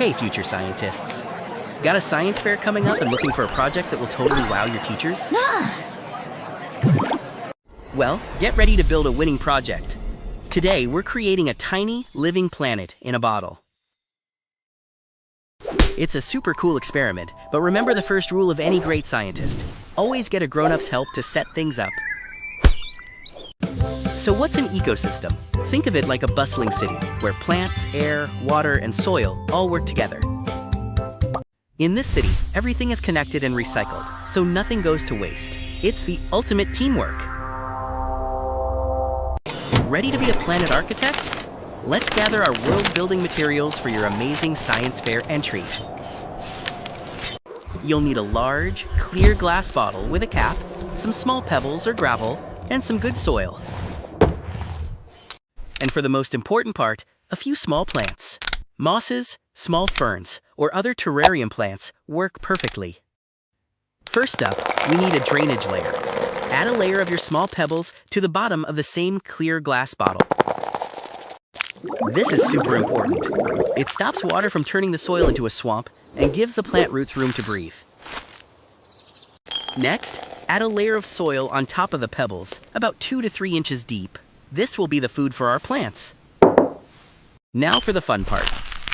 Okay, future scientists. Got a science fair coming up and looking for a project that will totally wow your teachers? Well, get ready to build a winning project. Today, we're creating a tiny, living planet in a bottle. It's a super cool experiment, but remember the first rule of any great scientist. Always get a grown-up's help to set things up. So what's an ecosystem? Think of it like a bustling city, where plants, air, water, and soil all work together. In this city, everything is connected and recycled, so nothing goes to waste. It's the ultimate teamwork. Ready to be a planet architect? Let's gather our world-building materials for your amazing science fair entry. You'll need a large, clear glass bottle with a cap, some small pebbles or gravel, and some good soil. And for the most important part, a few small plants. Mosses, small ferns, or other terrarium plants work perfectly. First up, we need a drainage layer. Add a layer of your small pebbles to the bottom of the same clear glass bottle. This is super important. It stops water from turning the soil into a swamp and gives the plant roots room to breathe. Next, add a layer of soil on top of the pebbles, about 2 to 3 inches deep. This will be the food for our plants. Now for the fun part.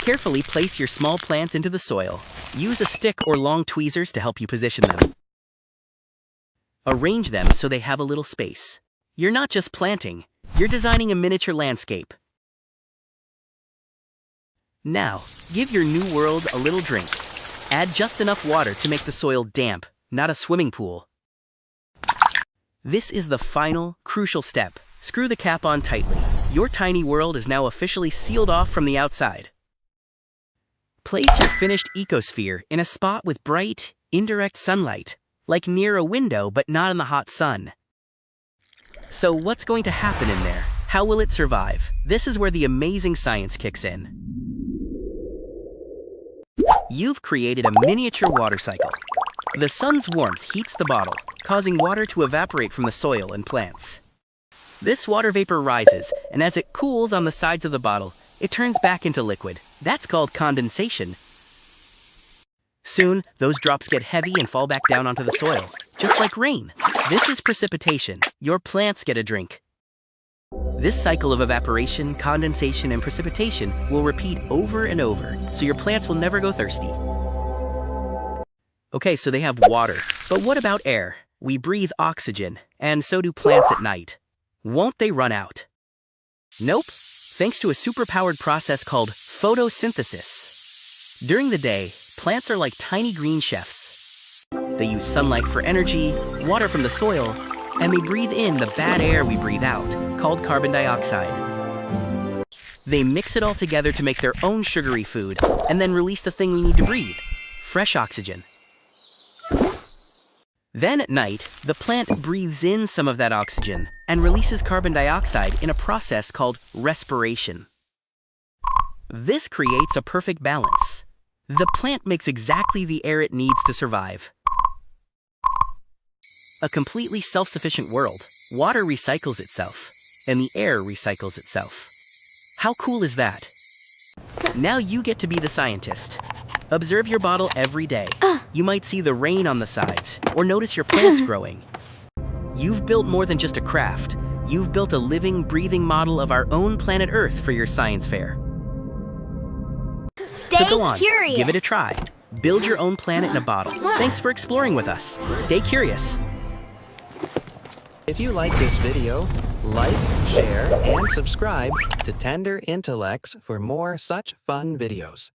Carefully place your small plants into the soil. Use a stick or long tweezers to help you position them. Arrange them so they have a little space. You're not just planting, you're designing a miniature landscape. Now, give your new world a little drink. Add just enough water to make the soil damp, not a swimming pool. This is the final, crucial step. Screw the cap on tightly. Your tiny world is now officially sealed off from the outside. Place your finished ecosphere in a spot with bright, indirect sunlight, like near a window but not in the hot sun. So what's going to happen in there? How will it survive? This is where the amazing science kicks in. You've created a miniature water cycle. The sun's warmth heats the bottle, causing water to evaporate from the soil and plants. This water vapor rises, and as it cools on the sides of the bottle, it turns back into liquid. That's called condensation. Soon, those drops get heavy and fall back down onto the soil, just like rain. This is precipitation. Your plants get a drink. This cycle of evaporation, condensation, and precipitation will repeat over and over, so your plants will never go thirsty. Okay, so they have water. But what about air? We breathe oxygen, and so do plants at night. Won't they run out? Nope, thanks to a superpowered process called photosynthesis. During the day, plants are like tiny green chefs. They use sunlight for energy, water from the soil, and they breathe in the bad air we breathe out, called carbon dioxide. They mix it all together to make their own sugary food, and then release the thing we need to breathe, fresh oxygen. Then at night, the plant breathes in some of that oxygen and releases carbon dioxide in a process called respiration. This creates a perfect balance. The plant makes exactly the air it needs to survive. A completely self-sufficient world. Water recycles itself, and the air recycles itself. How cool is that? Now you get to be the scientist. Observe your bottle every day. You might see the rain on the sides, or notice your plants growing. You've built more than just a craft. You've built a living, breathing model of our own planet Earth for your science fair. So go on, give it a try. Build your own planet in a bottle. Thanks for exploring with us. Stay curious. If you like this video, like, share, and subscribe to Tender Intellects for more such fun videos.